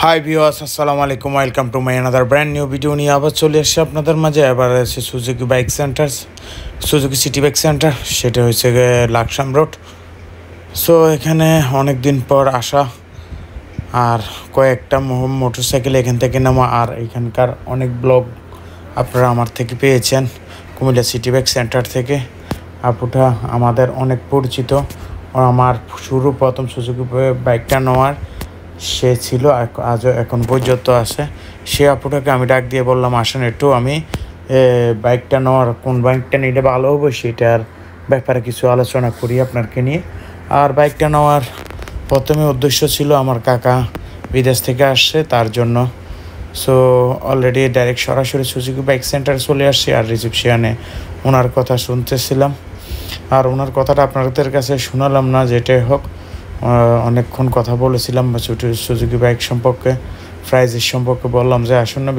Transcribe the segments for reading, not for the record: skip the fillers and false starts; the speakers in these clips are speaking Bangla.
হাই ভিউয়ার্স, আসসালামু আলাইকুম। Welcome to my another brand new video নিয়ে আবার চলে এসেছি আপনাদের মাঝে। এবার আছে Suzuki bike centre, Suzuki city bike centre. সেটা হচ্ছে লাকসাম রোড। সো এখানে অনেক দিন পর আসা, আর কয়েকটা মোটরসাইকেল এখান থেকে নামা, আর এখানকার অনেক ব্লগ আপনারা আমার থেকে পেয়েছেন কুমিল্লা সিটি বাইক সেন্টার থেকে। আপুটা আমাদের অনেক পরিচিত, আমার প্রথম সুজুকি বাইকটা নেওয়ার সে ছিল, আজও এখন পর্যন্ত আছে। সে আপুটাকে আমি ডাক দিয়ে বললাম, আসেন একটু আমি বাইকটা নেওয়ার, কোন বাইকটা নিলে ভালো হবে সেটার ব্যাপারে কিছু আলোচনা করি আপনাকে নিয়ে। আর বাইকটা নেওয়ার প্রথমে উদ্দেশ্য ছিল আমার কাকা বিদেশ থেকে আসছে তার জন্য। সো অলরেডি ডাইরেক্ট সরাসরি সুজুকি বাইক সেন্টার চলে আসছি, আর রিসিপশনে ওনার কথা শুনতেছিলাম। আর ওনার কথাটা আপনাদের কাছে শোনালাম না, যেটাই হোক অনেকক্ষণ কথা বলেছিলাম সুজুকি বাইক সম্পর্কে, প্রাইজের সম্পর্কে বললাম যে আসুন না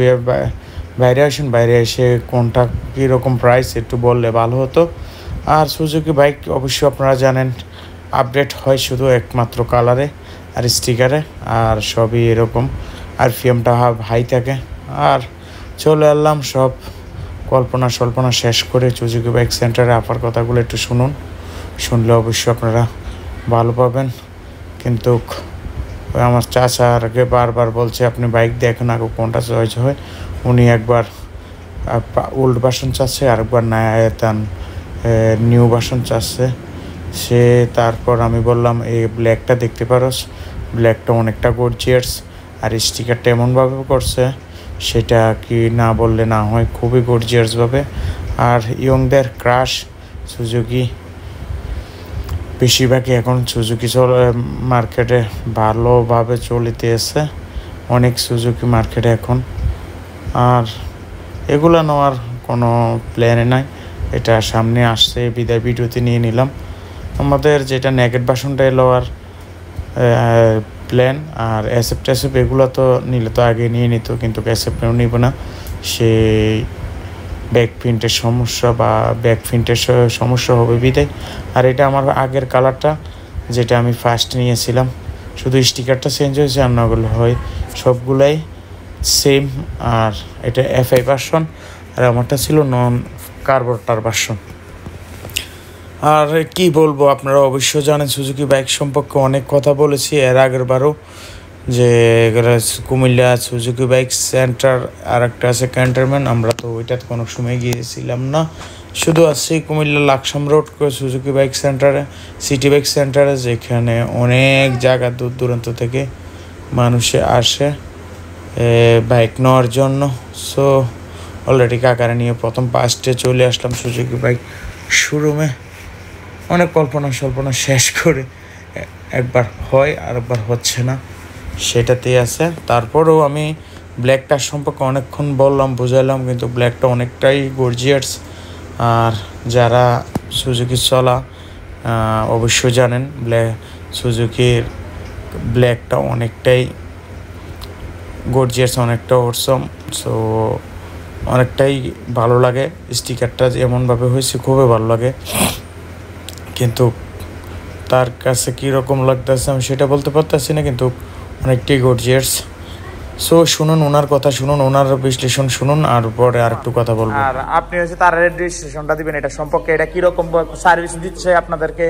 বাইরে আসুন, বাইরে এসে কোনটা কীরকম প্রাইস একটু বললে ভালো হতো। আর সুজুকি বাইক অবশ্যই আপনারা জানেন আপডেট হয় শুধু একমাত্র কালারে আর স্টিকারে, আর সবই এরকম, আর ফিএমটা হাই থাকে। আর চলে এলাম সব কল্পনা শেষ করে সুজুকি বাইক সেন্টারে আপার কথাগুলো একটু শুনলে অবশ্যই আপনারা ভালো পাবেন। কিন্তু আমার চাচা আগে বারবার বলছে আপনি বাইক দেখেন আগে কোনটা চয়েস হয়। উনি একবার ওল্ড ভার্সন চাচ্ছে, আরেকবার নিউ ভার্সন চাচ্ছে সে। তারপর আমি বললাম এই ব্ল্যাকটা দেখতে পারোস, ব্ল্যাকটা অনেকটা গর্জিয়াস, আর স্টিকারটা এমনভাবে করছে সেটা কি না বললে না হয়, খুবই গর্জিয়াসভাবে। আর ইয়ংদের ক্রাশ সুজুকি বেশিরভাগই এখন সুজুকি মার্কেটে ভালোভাবে চলিতে এসে, অনেক সুজুকি মার্কেটে এখন। আর এগুলো নেওয়ার কোনো প্ল্যানে নাই, এটা সামনে আসছে বিদায় ভিডিওতে নিয়ে নিলাম। আমাদের যেটা নেগেট ভার্সনটা নেওয়ার প্ল্যান, আর এসএফ এগুলো তো নিলে তো আগে নিয়ে নিত, কিন্তু এসএফটাও নিব না, সেই ব্যাক প্রিন্টের সমস্যা বা ব্যাক প্রিন্টের সমস্যা হবে বিদায়। আর এটা আমার আগের কালারটা যেটা আমি ফার্স্ট নিয়েছিলাম, শুধু স্টিকারটা চেঞ্জ হয়েছে, আর নগুলো হয় সবগুলাই সেম। আর এটা এফআই ভার্সন, আর আমারটা ছিল নন কার্বোরেটর ভার্সন। আর কি বলবো, আপনারা অবশ্যই জানেন সুজুকি বাইক সম্পর্কে অনেক কথা বলেছি এর আগের বারও, যে কুমিল্লা সুজুকি বাইক সেন্টার আর একটা আছে ক্যান্টনমেন্ট, আমরা তো ওইটাতে কোনো সময় গিয়েছিলাম না, শুধু আসছি Comilla Laksam road Suzuki bike সেন্টারে, সিটি বাইক সেন্টারে, যেখানে অনেক জায়গা দূর দূরান্ত থেকে মানুষে আসে বাইক নেওয়ার জন্য। সো অলরেডি কাকারে নিয়ে প্রথম ফার্স্টে চলে আসলাম সুজুকি বাইক শোরুমে। অনেক কল্পনা শেষ করে একবার হয় আর একবার হচ্ছে না, সেটাতেই আছে। তারপরেও আমি ব্ল্যাকটার সম্পর্কে অনেকক্ষণ বললাম, বুঝাইলাম, কিন্তু ব্ল্যাকটা অনেকটাই গর্জিয়াস। আর যারা সুজুকি চলা অবশ্যই জানেন সুজুকির ব্ল্যাকটা অনেকটাই গর্জিয়াস, অনেকটা অসম। সো অনেকটাই ভালো লাগে, স্টিকারটা এমনভাবে হয়েছে খুবই ভালো লাগে, কিন্তু তার কাছে কীরকম লাগতেছে আমি সেটা বলতে পারতেছি না, কিন্তু অনেকটাই গর্জিয়াস। সো শুনুন ওনার কথা, শুনুন ওনার বিশ্লেষণ শুনুন, আর পরে আর একটু কথা বলবো। আর আপনি হচ্ছে তার রেজিস্ট্রেশনটা দিবেন এটা সম্পর্কে, এটা কীরকম সার্ভিস দিচ্ছে আপনাদেরকে,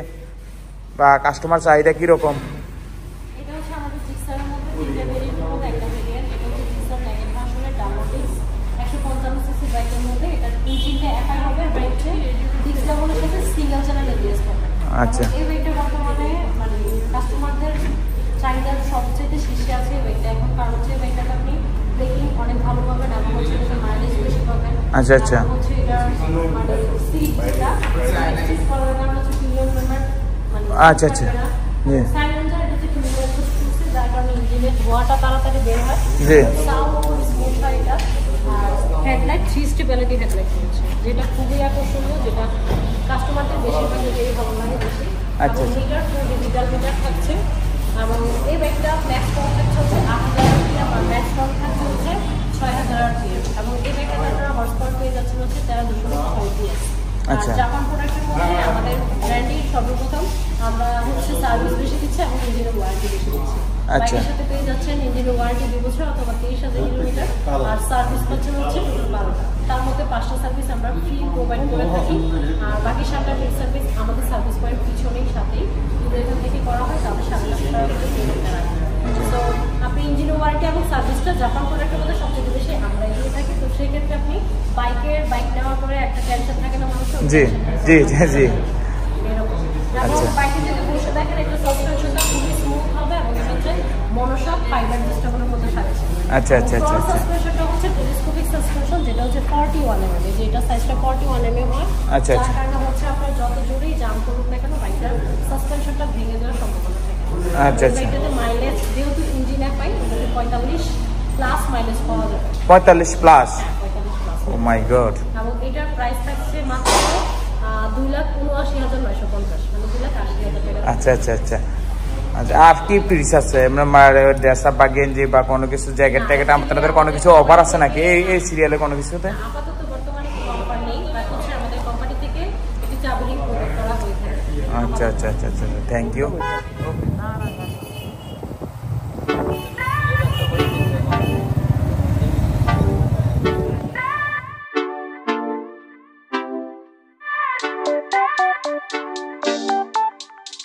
বা কাস্টমার চাহিদা কীরকম? আচ্ছা, এই বাইকটা বর্তমানে মানে কাস্টমারদের চাহিদার সবচেয়ে শীর্ষে আছে এই বাইকটা এখন, কারণ হচ্ছে এই বাইকটাতে আপনি দেখেন অনেক ভালো পাবেন, এবং হচ্ছে এটা মাইলেজ বেশি পাবেন। আচ্ছা আচ্ছা, হচ্ছে এটা মানে সিট যেটা সিট করার কারণে হচ্ছে প্রিমিয়াম মেম্বার মানে আচ্ছা আচ্ছা, সাইলেন্সার এটা হচ্ছে প্রিমিয়াম করছে, যার কারণে ইঞ্জিনের ধোঁয়াটা তাড়াতাড়ি বের হয়, জি সাউন্ড স্মুথ হয় এটা। আর হেডলাইট 3 স্টেপ এলইডি হেডলাইট হচ্ছে, যেটা খুবই আকর্ষণীয়, যেটা কাস্টমারদের বেশিরভাগ এটাই ভালো লাগে বেশি। আচ্ছা, মিটার ডিজিটাল মিটার থাকছে, এবং এই বাইকটা ম্যাক্স পাওয়ার থাকছে হচ্ছে 8000 আরপিএম, আর ম্যাক্স পাওয়ার থাকছে হচ্ছে 6000 আরপিএম, এবং এই বাইকটাতে আপনারা হর্স পাওয়ার পেয়ে যাচ্ছেন হচ্ছে 13.6 PS। আচ্ছা, জাপান প্রোডাক্টের মধ্যে আমাদের ব্র্যান্ডই সর্বপ্রথম আমরা হচ্ছে সার্ভিস বেশি দিচ্ছি এবং ইঞ্জিনের ওয়ারেন্টি বেশি দিচ্ছি। আচ্ছা, বাইকের সাথে পেয়ে যাচ্ছেন পাচ্ছেন ইঞ্জিন ওয়ারেন্টি 2 বছর অথবা 23,000 কিলোমিটার, আর সার্ভিস পাচ্ছেন হচ্ছে টোটাল 12টা। তার মধ্যে 5টা সার্ভিস আমরা ফ্রি প্রোভাইড করে থাকি, আর বাকি 7টা ফ্রি সার্ভিস আমাদের সার্ভিস পয়েন্ট পিছনেই সাথেই যদি এখান থেকে করা হয় তাহলে 7 লাখ টাকা পেমেন্ট করা হয়। তো আপনি ইঞ্জিন ওয়ারেন্টি এবং সার্ভিসটা জাপান প্রোডাক্টের মধ্যে সবচেয়ে বেশি আমরা দিয়ে থাকি। তো সেক্ষেত্রে আপনি বাইক নেওয়ার পরে একটা টেনশন থাকে না মানুষের, জি জি জি জি এরকম। এবং বাইকে যদি বসে দেখেন একটা সাসপেনশনটা খুবই স্মুথ হবে এবং এটা হচ্ছে মনোশক ফাইবার সিস্টেমের মধ্যে থাকছে। আচ্ছা আচ্ছা আচ্ছা আচ্ছা সাসপেনশনটা হচ্ছে টেলিস্কোপিক সাসপেনশন, যেটা হচ্ছে 41 mm, যেটা সাইজটা 41 mm হয়। আচ্ছা আচ্ছা। যার কারণে হচ্ছে আপনার যত জোরেই জাম করুন না কেন বাইকটার সাসপেনশনটা ভেঙে যাওয়ার সম্ভাবনা থাকে। আচ্ছা আচ্ছা। বাইকটাতে মাইলেজ যেহেতু ইঞ্জিনে পাই, এটাতে 45+ মাইলেজ পাওয়া যাবে। 45+? 45+। ও মাই গড। এবং এটার প্রাইস থাকছে মাত্র 2,79,950, মানে 2,80,000 টাকা। আচ্ছা আচ্ছা আচ্ছা আচ্ছা। আর কি পিস আছে মানে ড্রেস আপ বা গেঞ্জি বা কোনো কিছু জ্যাকেট ট্যাকেট আপনাদের কোনো কিছু অফার আছে নাকি এই সিরিয়ালে কোনো কিছুতে? আপাতত বর্তমানে কোনো অফার নেই, বাট হচ্ছে আমাদের কোম্পানি থেকে একটি চাবুলিং প্রোভাইড করা হয়ে থাকে। আচ্ছা আচ্ছা আচ্ছা আচ্ছা, থ্যাংক ইউ।